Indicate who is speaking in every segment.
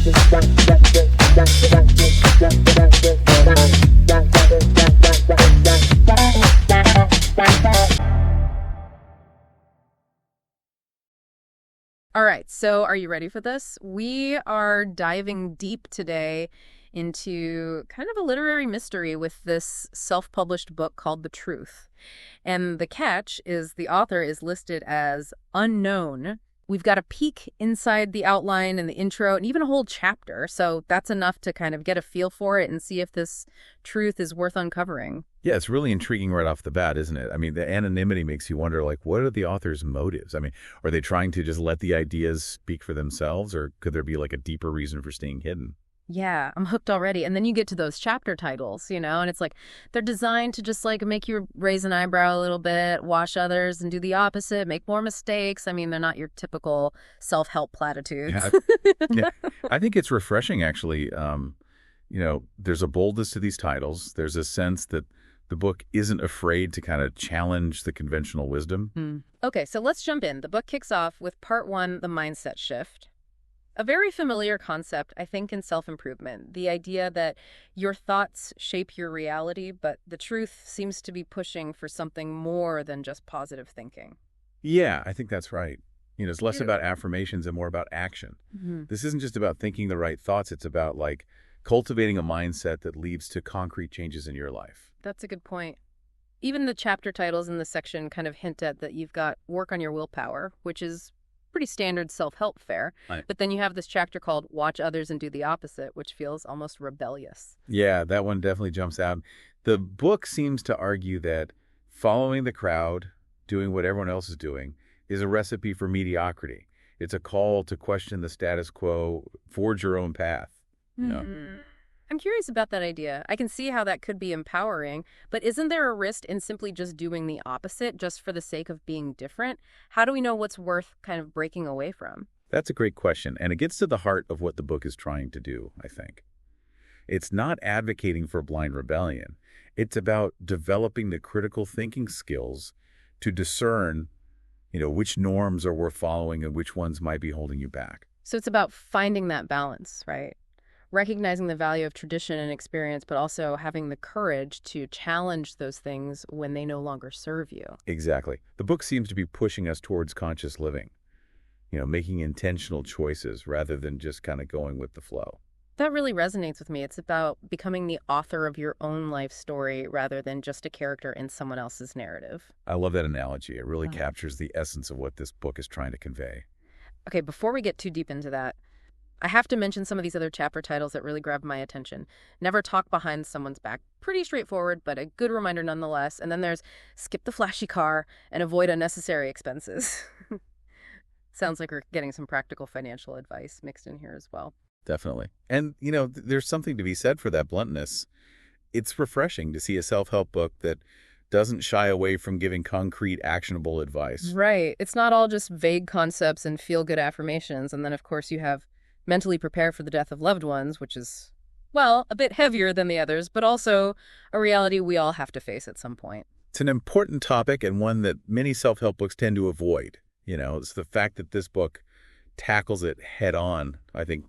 Speaker 1: All right, so are you ready for this? We are diving deep today into kind of a literary mystery with this self-published book called The Truth. And the catch is the author is listed as unknown. We've got a peek inside the outline and the intro and even a whole chapter. So that's enough to kind of get a feel for it and see if this truth is worth uncovering.
Speaker 2: Yeah, it's really intriguing right off the bat, isn't it? I mean, the anonymity makes you wonder, like, what are the author's motives? I mean, are they trying to just let the ideas speak for themselves, or could there be like a deeper reason for staying hidden?
Speaker 1: Yeah, I'm hooked already. And then you get to those chapter titles, and it's like they're designed to just like make you raise an eyebrow a little bit, wash others and do the opposite, make more mistakes. I mean, they're not your typical self-help platitudes.
Speaker 2: Yeah, I think it's refreshing, actually. There's a boldness to these titles. There's a sense that the book isn't afraid to kind of challenge the conventional wisdom.
Speaker 1: Okay, so let's jump in. The book kicks off with part 1, the mindset shift. A very familiar concept, I think, in self-improvement, the idea that your thoughts shape your reality, but the truth seems to be pushing for something more than just positive thinking.
Speaker 2: Yeah, I think that's right. It's less about affirmations and more about action. This isn't just about thinking the right thoughts. It's about, like, cultivating a mindset that leads to concrete changes in your life.
Speaker 1: That's a good point. Even the chapter titles in this section kind of hint at that you've got work on your willpower, which is pretty standard self-help fare.
Speaker 2: Right.
Speaker 1: But then you have this chapter called Watch Others and Do the Opposite, which feels almost rebellious.
Speaker 2: Yeah, that one definitely jumps out. The book seems to argue that following the crowd, doing what everyone else is doing, is a recipe for mediocrity. It's a call to question the status quo, forge your own path.
Speaker 1: I'm curious about that idea. I can see how that could be empowering, but isn't there a risk in simply just doing the opposite just for the sake of being different? How do we know what's worth kind of breaking away from?
Speaker 2: That's a great question, and it gets to the heart of what the book is trying to do, I think. It's not advocating for blind rebellion. It's about developing the critical thinking skills to discern, which norms are worth following and which ones might be holding you back.
Speaker 1: So it's about finding that balance, right? Recognizing the value of tradition and experience, but also having the courage to challenge those things when they no longer serve you.
Speaker 2: Exactly. The book seems to be pushing us towards conscious living, making intentional choices rather than just kind of going with the flow.
Speaker 1: That really resonates with me. It's about becoming the author of your own life story rather than just a character in someone else's narrative.
Speaker 2: I love that analogy. It really captures the essence of what this book is trying to convey.
Speaker 1: Okay, before we get too deep into that, I have to mention some of these other chapter titles that really grabbed my attention. Never talk behind someone's back. Pretty straightforward, but a good reminder nonetheless. And then there's skip the flashy car and avoid unnecessary expenses. Sounds like we're getting some practical financial advice mixed in here as well.
Speaker 2: Definitely. And, there's something to be said for that bluntness. It's refreshing to see a self-help book that doesn't shy away from giving concrete, actionable advice.
Speaker 1: Right. It's not all just vague concepts and feel-good affirmations. And then, of course, you have mentally prepare for the death of loved ones, which is, well, a bit heavier than the others, but also a reality we all have to face at some point.
Speaker 2: It's an important topic and one that many self-help books tend to avoid. It's the fact that this book tackles it head on, I think,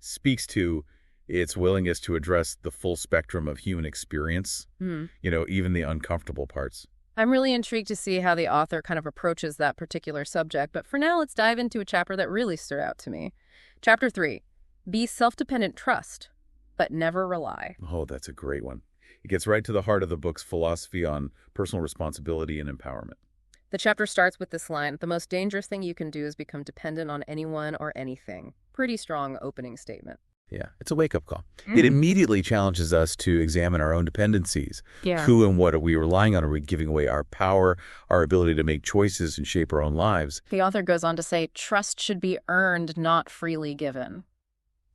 Speaker 2: speaks to its willingness to address the full spectrum of human experience, even the uncomfortable parts.
Speaker 1: I'm really intrigued to see how the author kind of approaches that particular subject, but for now, let's dive into a chapter that really stood out to me. Chapter 3, Be Self-Dependent Trust, but Never Rely.
Speaker 2: Oh, that's a great one. It gets right to the heart of the book's philosophy on personal responsibility and empowerment.
Speaker 1: The chapter starts with this line, the most dangerous thing you can do is become dependent on anyone or anything. Pretty strong opening statement.
Speaker 2: Yeah, it's a wake-up call. It immediately challenges us to examine our own dependencies.
Speaker 1: Yeah.
Speaker 2: Who and what are we relying on? Are we giving away our power, our ability to make choices and shape our own lives?
Speaker 1: The author goes on to say, trust should be earned, not freely given.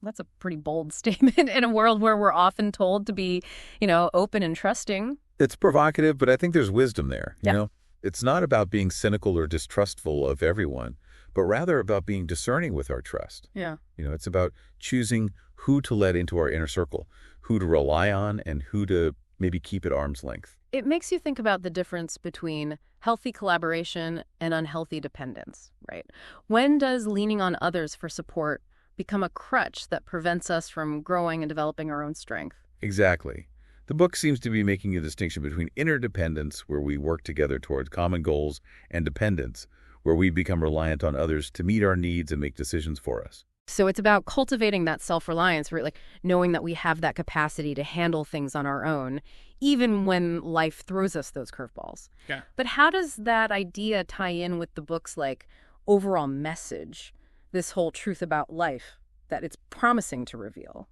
Speaker 1: That's a pretty bold statement in a world where we're often told to be, open and trusting.
Speaker 2: It's provocative, but I think there's wisdom there.
Speaker 1: Yeah.
Speaker 2: It's not about being cynical or distrustful of everyone, but rather about being discerning with our trust.
Speaker 1: Yeah.
Speaker 2: It's about choosing who to let into our inner circle, who to rely on, and who to maybe keep at arm's length.
Speaker 1: It makes you think about the difference between healthy collaboration and unhealthy dependence, right? When does leaning on others for support become a crutch that prevents us from growing and developing our own strength.
Speaker 2: Exactly. The book seems to be making a distinction between interdependence, where we work together towards common goals, and dependence, where we become reliant on others to meet our needs and make decisions for us.
Speaker 1: So it's about cultivating that self-reliance, right? Like knowing that we have that capacity to handle things on our own, even when life throws us those curveballs.
Speaker 2: Yeah.
Speaker 1: But how does that idea tie in with the book's like overall message, this whole truth about life that it's promising to reveal?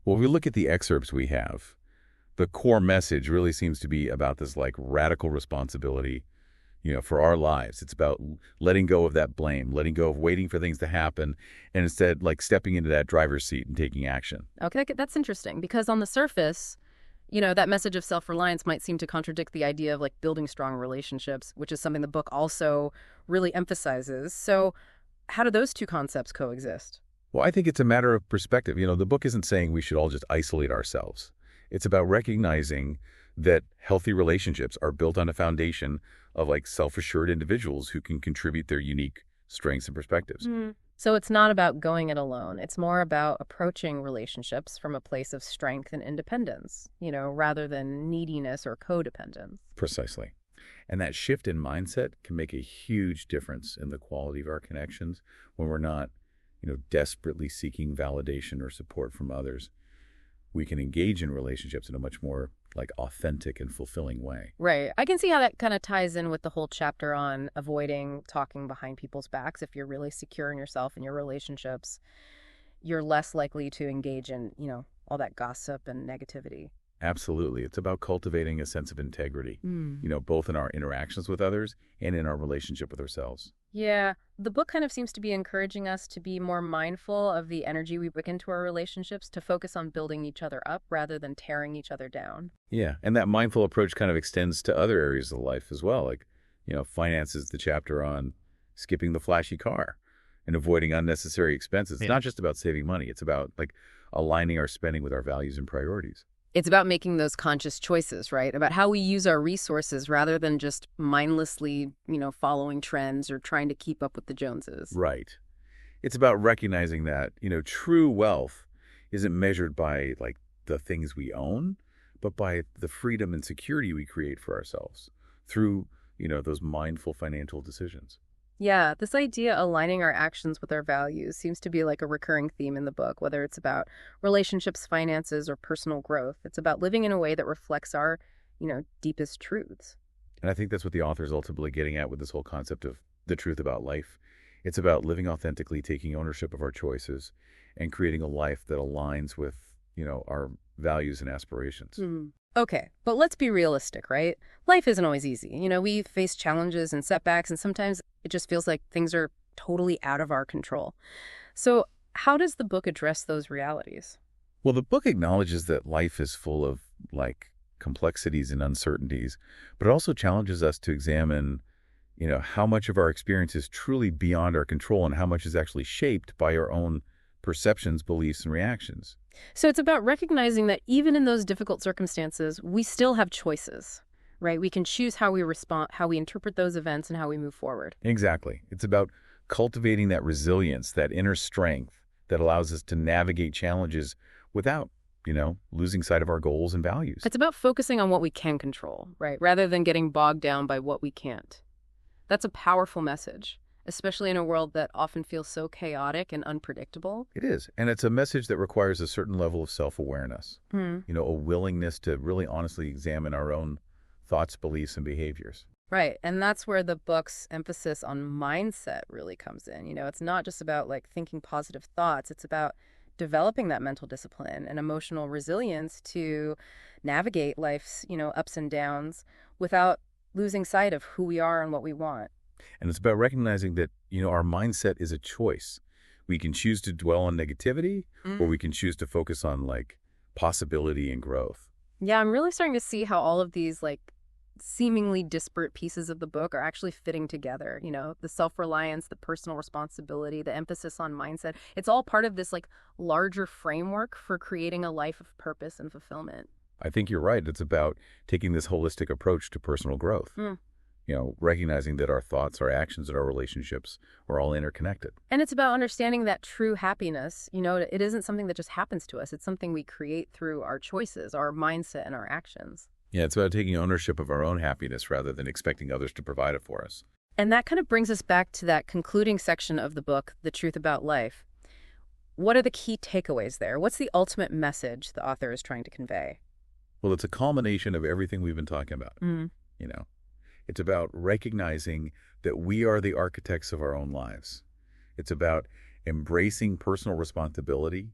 Speaker 2: Well, if we look at the excerpts we have, the core message really seems to be about this like radical responsibility, for our lives. It's about letting go of that blame, letting go of waiting for things to happen, and instead like stepping into that driver's seat and taking action.
Speaker 1: Okay, that's interesting because on the surface, that message of self-reliance might seem to contradict the idea of like building strong relationships, which is something the book also really emphasizes. So how do those two concepts coexist?
Speaker 2: Well, I think it's a matter of perspective. The book isn't saying we should all just isolate ourselves. It's about recognizing that healthy relationships are built on a foundation of like self-assured individuals who can contribute their unique strengths and perspectives.
Speaker 1: So it's not about going it alone. It's more about approaching relationships from a place of strength and independence, rather than neediness or codependence.
Speaker 2: Precisely. And that shift in mindset can make a huge difference in the quality of our connections when we're not, desperately seeking validation or support from others. We can engage in relationships in a much more like authentic and fulfilling way.
Speaker 1: Right. I can see how that kind of ties in with the whole chapter on avoiding talking behind people's backs. If you're really secure in yourself and your relationships, you're less likely to engage in, all that gossip and negativity.
Speaker 2: Absolutely. It's about cultivating a sense of integrity, both in our interactions with others and in our relationship with ourselves.
Speaker 1: Yeah, the book kind of seems to be encouraging us to be more mindful of the energy we put into our relationships, to focus on building each other up rather than tearing each other down.
Speaker 2: Yeah, and that mindful approach kind of extends to other areas of life as well. Like, finance is the chapter on skipping the flashy car and avoiding unnecessary expenses. It's not just about saving money. It's about like aligning our spending with our values and priorities.
Speaker 1: It's about making those conscious choices, right? About how we use our resources rather than just mindlessly, following trends or trying to keep up with the Joneses.
Speaker 2: Right. It's about recognizing that, true wealth isn't measured by like the things we own, but by the freedom and security we create for ourselves through, those mindful financial decisions.
Speaker 1: Yeah, this idea aligning our actions with our values seems to be like a recurring theme in the book, whether it's about relationships, finances, or personal growth. It's about living in a way that reflects our, deepest truths.
Speaker 2: And I think that's what the author is ultimately getting at with this whole concept of the truth about life. It's about living authentically, taking ownership of our choices, and creating a life that aligns with, our values and aspirations.
Speaker 1: Okay, but let's be realistic, right? Life isn't always easy. We face challenges and setbacks, and sometimes it just feels like things are totally out of our control. So how does the book address those realities?
Speaker 2: Well, the book acknowledges that life is full of like complexities and uncertainties, but it also challenges us to examine, how much of our experience is truly beyond our control and how much is actually shaped by our own perceptions, beliefs, and reactions.
Speaker 1: So it's about recognizing that even in those difficult circumstances, we still have choices, right? We can choose how we respond, how we interpret those events, and how we move forward.
Speaker 2: Exactly. It's about cultivating that resilience, that inner strength that allows us to navigate challenges without, losing sight of our goals and values.
Speaker 1: It's about focusing on what we can control, right? Rather than getting bogged down by what we can't. That's a powerful message, especially in a world that often feels so chaotic and unpredictable.
Speaker 2: It is. And it's a message that requires a certain level of self-awareness, a willingness to really honestly examine our own thoughts, beliefs, and behaviors.
Speaker 1: Right. And that's where the book's emphasis on mindset really comes in. It's not just about like thinking positive thoughts. It's about developing that mental discipline and emotional resilience to navigate life's, ups and downs without losing sight of who we are and what we want.
Speaker 2: And it's about recognizing that, our mindset is a choice. We can choose to dwell on negativity, or we can choose to focus on like possibility and growth.
Speaker 1: Yeah, I'm really starting to see how all of these like seemingly disparate pieces of the book are actually fitting together. The self-reliance, the personal responsibility, the emphasis on mindset. It's all part of this like larger framework for creating a life of purpose and fulfillment.
Speaker 2: I think you're right. It's about taking this holistic approach to personal growth. Recognizing that our thoughts, our actions, and our relationships are all interconnected.
Speaker 1: And it's about understanding that true happiness, it isn't something that just happens to us. It's something we create through our choices, our mindset, and our actions.
Speaker 2: Yeah, it's about taking ownership of our own happiness rather than expecting others to provide it for us.
Speaker 1: And that kind of brings us back to that concluding section of the book, The Truth About Life. What are the key takeaways there? What's the ultimate message the author is trying to convey?
Speaker 2: Well, it's a culmination of everything we've been talking about. You know, it's about recognizing that we are the architects of our own lives. It's about embracing personal responsibility,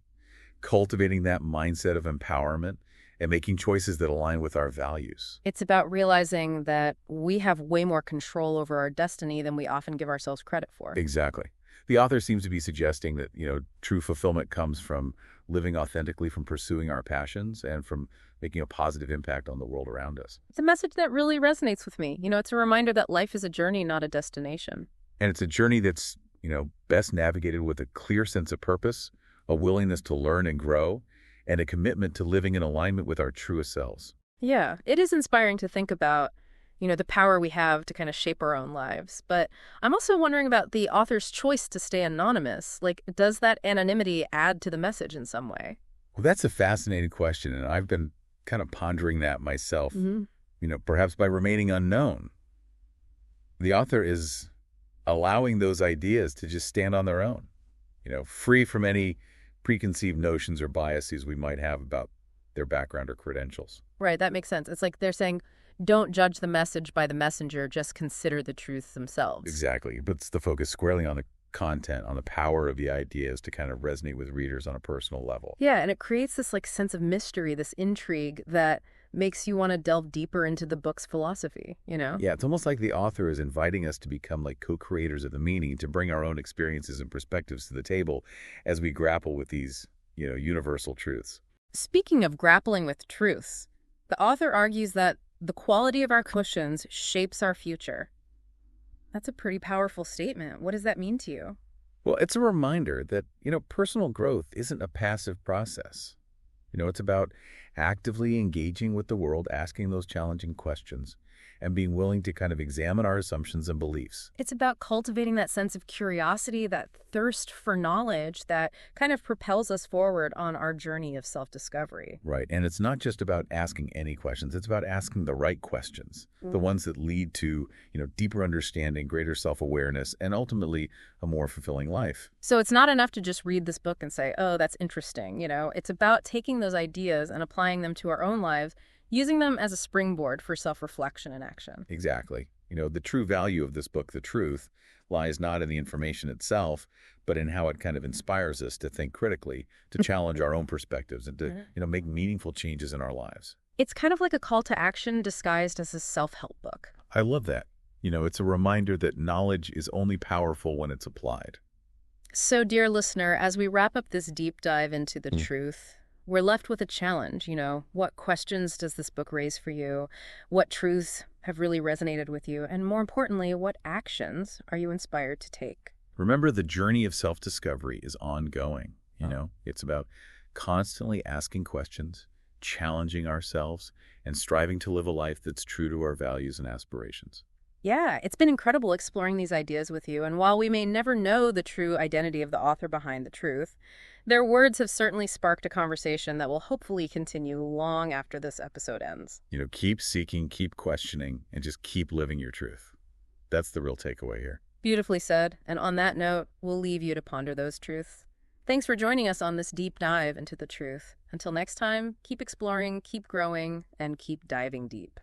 Speaker 2: cultivating that mindset of empowerment, and making choices that align with our values.
Speaker 1: It's about realizing that we have way more control over our destiny than we often give ourselves credit for.
Speaker 2: Exactly. The author seems to be suggesting that, true fulfillment comes from living authentically, from pursuing our passions, and from making a positive impact on the world around us.
Speaker 1: It's a message that really resonates with me. It's a reminder that life is a journey, not a destination.
Speaker 2: And it's a journey that's, best navigated with a clear sense of purpose, a willingness to learn and grow, and a commitment to living in alignment with our truest selves.
Speaker 1: Yeah, it is inspiring to think about, the power we have to kind of shape our own lives. But I'm also wondering about the author's choice to stay anonymous. Like, does that anonymity add to the message in some way?
Speaker 2: Well, that's a fascinating question, and I've been kind of pondering that myself, perhaps by remaining unknown. The author is allowing those ideas to just stand on their own, free from any preconceived notions or biases we might have about their background or credentials.
Speaker 1: Right, that makes sense. It's like they're saying, don't judge the message by the messenger, just consider the truth themselves.
Speaker 2: Exactly. It puts the focus squarely on the content, on the power of the ideas to kind of resonate with readers on a personal level.
Speaker 1: Yeah, and it creates this sense of mystery, this intrigue that makes you want to delve deeper into the book's philosophy,
Speaker 2: Yeah, it's almost like the author is inviting us to become like co-creators of the meaning, to bring our own experiences and perspectives to the table as we grapple with these, universal truths.
Speaker 1: Speaking of grappling with truths, the author argues that the quality of our cushions shapes our future. That's a pretty powerful statement. What does that mean to you?
Speaker 2: Well, it's a reminder that, personal growth isn't a passive process. It's about actively engaging with the world, asking those challenging questions, and being willing to kind of examine our assumptions and beliefs.
Speaker 1: It's about cultivating that sense of curiosity, that thirst for knowledge that kind of propels us forward on our journey of self-discovery.
Speaker 2: Right. And it's not just about asking any questions. It's about asking the right questions, the ones that lead to, deeper understanding, greater self-awareness, and ultimately a more fulfilling life.
Speaker 1: So it's not enough to just read this book and say, oh, that's interesting. It's about taking those ideas and applying them to our own lives, using them as a springboard for self-reflection and action.
Speaker 2: Exactly. The true value of this book, The Truth, lies not in the information itself, but in how it kind of inspires us to think critically, to challenge our own perspectives, and to, make meaningful changes in our lives.
Speaker 1: It's kind of like a call to action disguised as a self-help book.
Speaker 2: I love that. It's a reminder that knowledge is only powerful when it's applied.
Speaker 1: So, dear listener, as we wrap up this deep dive into the truth, we're left with a challenge. What questions does this book raise for you? What truths have really resonated with you? And more importantly, what actions are you inspired to take?
Speaker 2: Remember, the journey of self-discovery is ongoing. It's about constantly asking questions, challenging ourselves, and striving to live a life that's true to our values and aspirations.
Speaker 1: Yeah, it's been incredible exploring these ideas with you. And while we may never know the true identity of the author behind the truth, their words have certainly sparked a conversation that will hopefully continue long after this episode ends.
Speaker 2: Keep seeking, keep questioning, and just keep living your truth. That's the real takeaway here.
Speaker 1: Beautifully said. And on that note, we'll leave you to ponder those truths. Thanks for joining us on this deep dive into the truth. Until next time, keep exploring, keep growing, and keep diving deep.